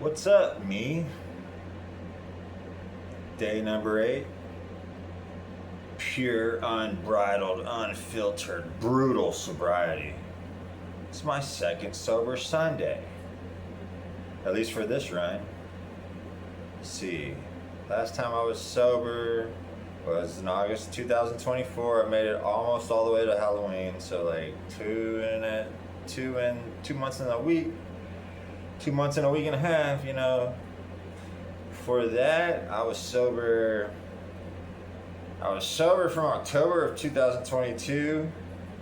What's up, me? Day number 8. Pure, unbridled, unfiltered, brutal sobriety. It's my second sober Sunday. At least for this run. Let's see. Last time I was sober was in August 2024. I made it almost all the way to Halloween. So like 2 months in a week. 2 months and a week and a half, For that, I was sober from October of 2022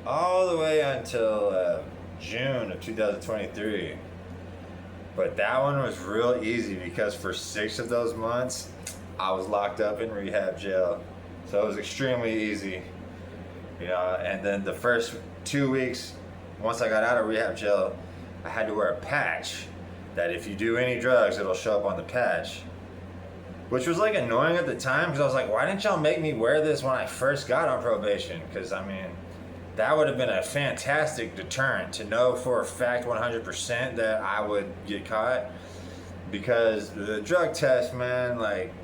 all the way until June of 2023. But that one was real easy because for 6 of those months, I was locked up in rehab jail. So it was extremely easy. And then the first 2 weeks, once I got out of rehab jail, I had to wear a patch that if you do any drugs, it'll show up on the patch. Which was like annoying at the time because I was like, why didn't y'all make me wear this when I first got on probation? Because that would have been a fantastic deterrent to know for a fact 100% that I would get caught. Because the drug test, man, like,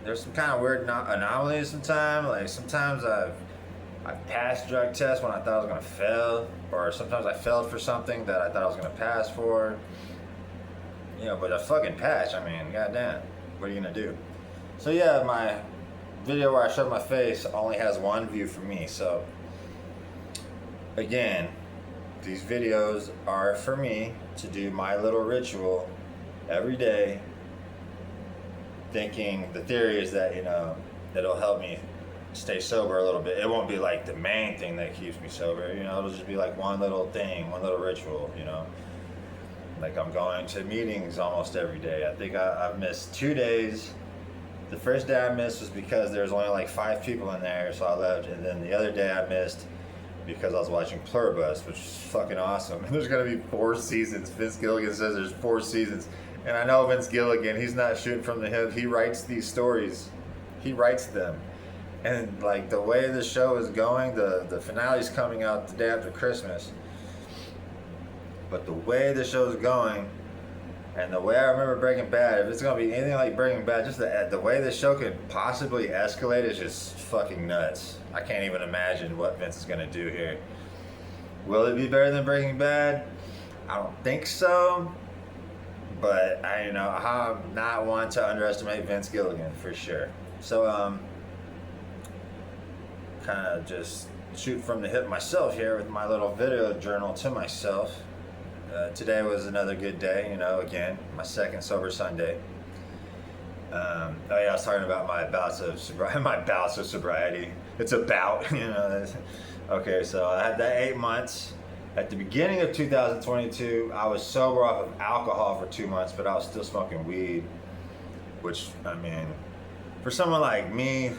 there's some kind of weird anomalies sometimes. Like, sometimes I've passed drug tests when I thought I was going to fail. Or sometimes I failed for something that I thought I was going to pass for. But a fucking patch, goddamn. What are you gonna do? So yeah, my video where I showed my face only has one view for me. So again, these videos are for me to do my little ritual every day, thinking the theory is that it'll help me stay sober a little bit. It won't be like the main thing that keeps me sober. It'll just be like one little thing, one little ritual. Like I'm going to meetings almost every day. I think I've missed 2 days. The first day I missed was because there was only like 5 people in there, so I left. And then the other day I missed because I was watching Pluribus, which is fucking awesome. And there's gonna be 4 seasons. Vince Gilligan says there's 4 seasons. And I know Vince Gilligan, he's not shooting from the hip. He writes these stories. He writes them. And like the way the show is going, the finale's coming out the day after Christmas. But the way the show's going, and the way I remember Breaking Bad, if it's gonna be anything like Breaking Bad, just the way the show could possibly escalate is just fucking nuts. I can't even imagine what Vince is gonna do here. Will it be better than Breaking Bad? I don't think so. But I'm not one to underestimate Vince Gilligan for sure. So kind of just shoot from the hip myself here with my little video journal to myself. Today was another good day, again, my second sober Sunday. I was talking about my bouts of sobriety. It's a bout, Okay, so I had that 8 months. At the beginning of 2022, I was sober off of alcohol for 2 months, but I was still smoking weed. Which, for someone like me,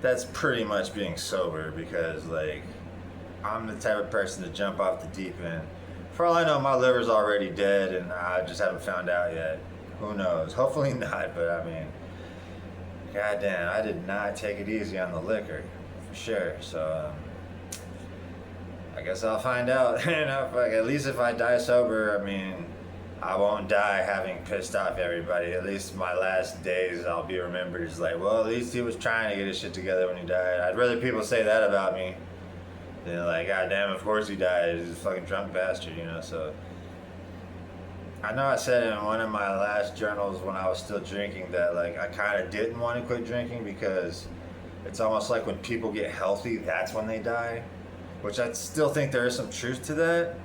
that's pretty much being sober because, like, I'm the type of person to jump off the deep end. For all I know, my liver's already dead and I just haven't found out yet. Who knows? Hopefully not, but goddamn, I did not take it easy on the liquor, for sure. So, I guess I'll find out. At least if I die sober, I won't die having pissed off everybody. At least my last days, I'll be remembered as like, well, at least he was trying to get his shit together when he died. I'd rather people say that about me. Then like, God damn, of course he died. He's a fucking drunk bastard, so. I know I said in one of my last journals when I was still drinking that like I kind of didn't want to quit drinking because it's almost like when people get healthy, that's when they die. Which I still think there is some truth to that.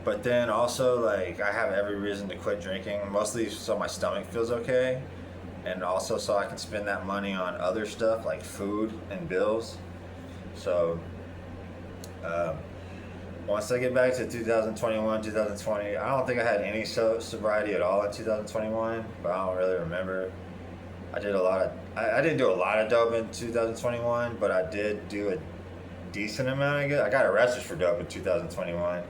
But then also like I have every reason to quit drinking, mostly so my stomach feels okay. And also so I can spend that money on other stuff like food and bills. So once I get back to 2021, 2020, I don't think I had any sobriety at all in 2021, but I don't really remember. I didn't do a lot of dope in 2021, but I did do a decent amount, I guess. I got arrested for dope in 2021,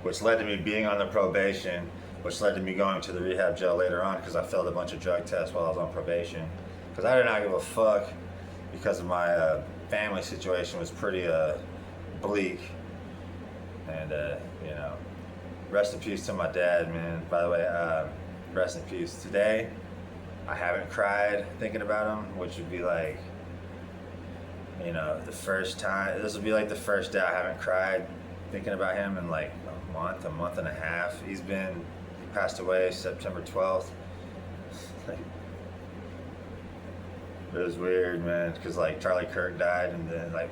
which led to me being on the probation, which led to me going to the rehab jail later on because I failed a bunch of drug tests while I was on probation. Because I did not give a fuck because of my family situation was pretty bleak. And, rest in peace to my dad, man. By the way, Rest in peace. Today, I haven't cried thinking about him, which would be like, you know, the first time. This will be like the first day I haven't cried thinking about him in like a month and a half. He passed away September 12th. It was weird, man, because like Charlie Kirk died, and then like,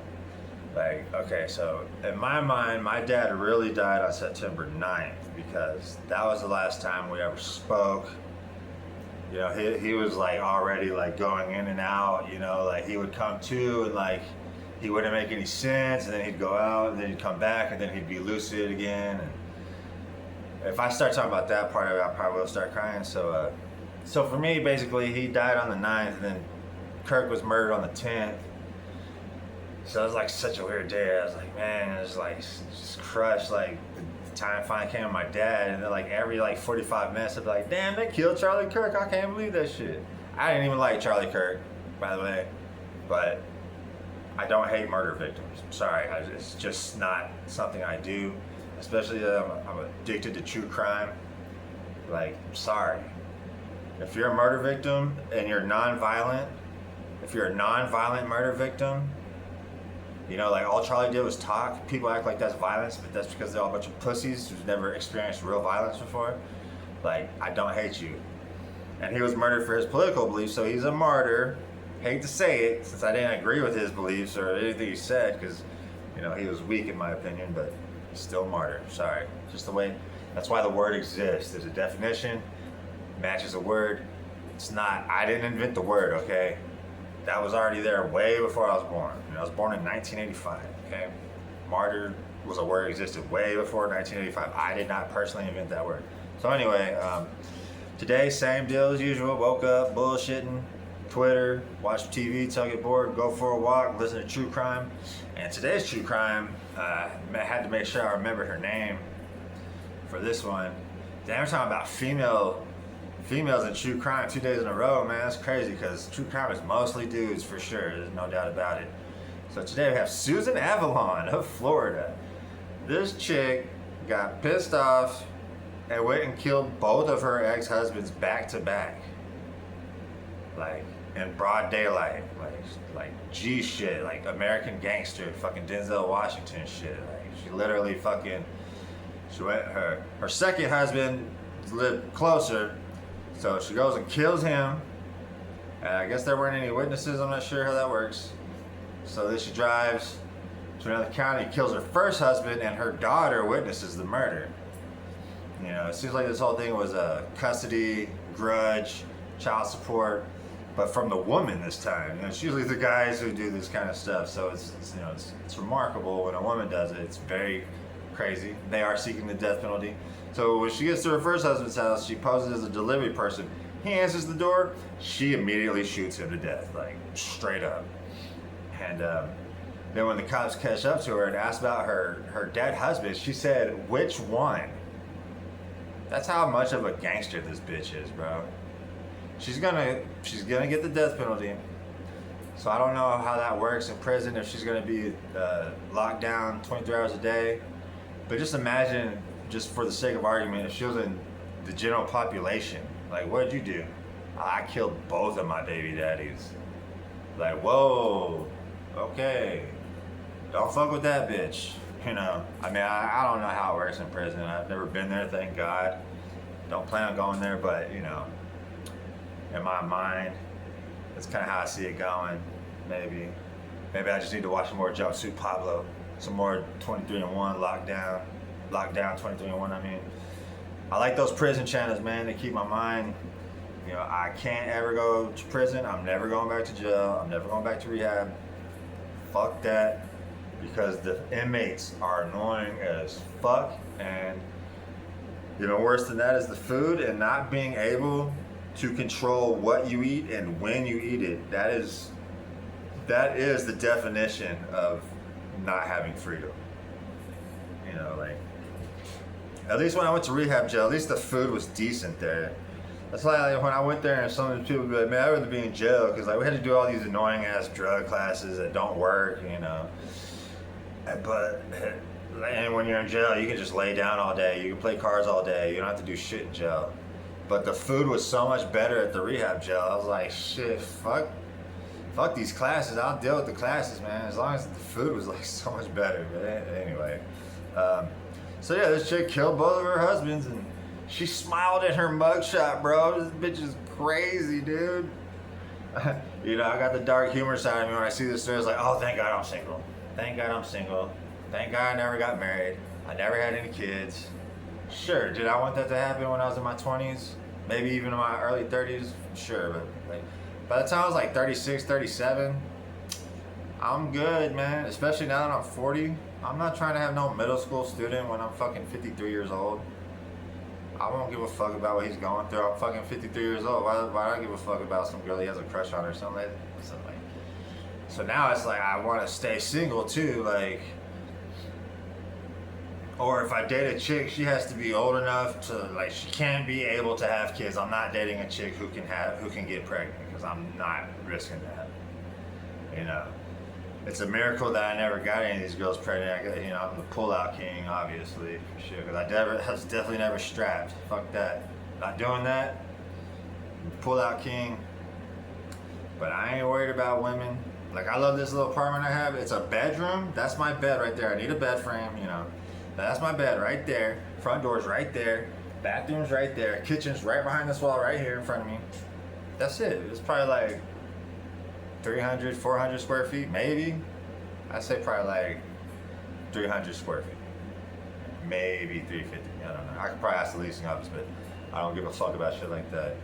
okay, so in my mind, my dad really died on September 9th because that was the last time we ever spoke. You know, he was like already like going in and out, you know, like he would come to and like he wouldn't make any sense, and then he'd go out, and then he'd come back, and then he'd be lucid again. And if I start talking about that part of it, I probably will start crying. So for me, basically, he died on the 9th, and then Kirk was murdered on the 10th. So it was like such a weird day. I was like, man, it was like just crushed. Like the time finally came with my dad, and then like every like 45 minutes, I'd be like, damn, they killed Charlie Kirk. I can't believe that shit. I didn't even like Charlie Kirk, by the way, but I don't hate murder victims. Sorry, it's just not something I do. Especially I'm addicted to true crime. Like, sorry. If you're a murder victim and you're non-violent, if you're a non-violent murder victim, you know, like all Charlie did was talk. People act like that's violence, but that's because they're all a bunch of pussies who've never experienced real violence before. Like, I don't hate you. And he was murdered for his political beliefs, so he's a martyr. Hate to say it, since I didn't agree with his beliefs or anything he said, because, you know, he was weak in my opinion, but he's still a martyr. Sorry. Just the way, that's why the word exists. There's a definition, matches a word. It's not, I didn't invent the word, okay? That was already there way before I was born. You know, I was born in 1985, okay? Martyr was a word that existed way before 1985. I did not personally invent that word. So anyway, today, same deal as usual. Woke up, bullshitting, Twitter, watch TV till I get bored, go for a walk, listen to true crime. And today's true crime, I had to make sure I remembered her name for this one. Damn, we're talking about females in true crime 2 days in a row, man. That's crazy because true crime is mostly dudes for sure. There's no doubt about it. So today we have Susan Avalon of Florida. This chick got pissed off and went and killed both of her ex-husbands back to back. Like in broad daylight. Like G shit. Like American Gangster. Fucking Denzel Washington shit. Like she literally fucking, her second husband lived closer. So she goes and kills him. And I guess there weren't any witnesses. I'm not sure how that works. So then she drives to another county, kills her first husband, and her daughter witnesses the murder. You know, it seems like this whole thing was a custody, grudge, child support, but from the woman this time. You know, it's usually the guys who do this kind of stuff. So it's you know, it's remarkable when a woman does it. It's very crazy. They are seeking the death penalty. So when she gets to her first husband's house, she poses as a delivery person. He answers the door. She immediately shoots him to death, like straight up. And then when the cops catch up to her and ask about her dead husband, she said, "Which one?" That's how much of a gangster this bitch is, bro. She's gonna get the death penalty. So I don't know how that works in prison, if she's gonna be locked down 23 hours a day. But just imagine, just for the sake of argument, if she was in the general population, like, what did you do? I killed both of my baby daddies. Like, whoa, okay, don't fuck with that bitch. You know, I mean, I don't know how it works in prison. I've never been there, thank God. Don't plan on going there, but, you know, in my mind, that's kind of how I see it going. Maybe I just need to watch some more Jumpsuit Pablo, some more 23-1 Lockdown 23-1. I mean, I like those prison channels, man. They keep my mind. You know, I can't ever go to prison. I'm never going back to jail. I'm never going back to rehab. Fuck that, because the inmates are annoying as fuck, and even worse than that is the food and not being able to control what you eat and when you eat it. That is the definition of not having freedom. You know, like, at least when I went to rehab jail, at least the food was decent there. That's why, like, when I went there and some of the people would be like, man, I'd rather be in jail, because like we had to do all these annoying ass drug classes that don't work, you know. But and when you're in jail, you can just lay down all day. You can play cards all day. You don't have to do shit in jail. But the food was so much better at the rehab jail. I was like, shit, fuck these classes. I'll deal with the classes, man. As long as the food was like so much better. But anyway, so yeah, this chick killed both of her husbands, and she smiled at her mugshot, bro. This bitch is crazy, dude. You know, I got the dark humor side of me when I see this story. It's like, oh, thank God I'm single. Thank God I'm single. Thank God I never got married. I never had any kids. Sure, did I want that to happen when I was in my 20s? Maybe even in my early 30s? Sure, but like, by the time I was like 36, 37, I'm good, man. Especially now that I'm 40. I'm not trying to have no middle school student when I'm fucking 53 years old. I won't give a fuck about what he's going through. I'm fucking 53 years old. Why do I give a fuck about some girl he has a crush on or something like that? So now it's like I want to stay single too, like, or if I date a chick, she has to be old enough to, like, she can't be able to have kids. I'm not dating a chick who can get pregnant, because I'm not risking that. You know, it's a miracle that I never got any of these girls pregnant. You know, I'm the pull-out king, obviously, for sure, because I was definitely never strapped. Fuck that. Not doing that. Pull-out king. But I ain't worried about women. Like, I love this little apartment I have. It's a bedroom. That's my bed right there. I need a bed frame, you know. That's my bed right there. Front door's right there. Bathroom's right there. Kitchen's right behind this wall right here in front of me. That's it. It's probably like 300, 400 square feet, maybe. I'd say probably like 300 square feet. Maybe 350. I don't know. I could probably ask the leasing office, but I don't give a fuck about shit like that.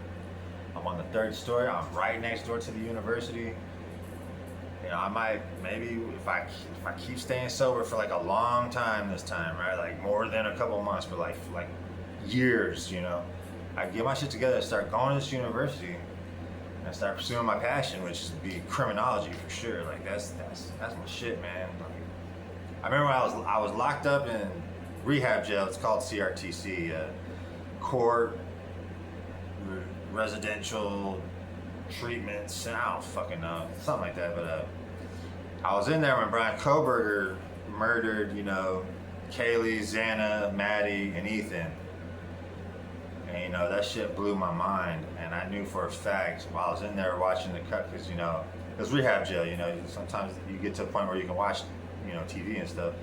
I'm on the 3rd story. I'm right next door to the university. You know, I might, maybe if I keep staying sober for like a long time this time, right? Like more than a couple months, but like years, you know. I get my shit together, start going to this university, and start pursuing my passion, which is be criminology for sure. Like that's my shit, man. Like, I remember when I was locked up in rehab jail. It's called CRTC, court residential treatments, I don't fucking know, something like that. But I was in there when Brian Kohberger murdered, you know, Kaylee, Xana, Maddie, and Ethan. And you know, that shit blew my mind. And I knew for a fact while I was in there watching the cut, because you know, it's rehab jail. You know, sometimes you get to a point where you can watch, you know, TV and stuff.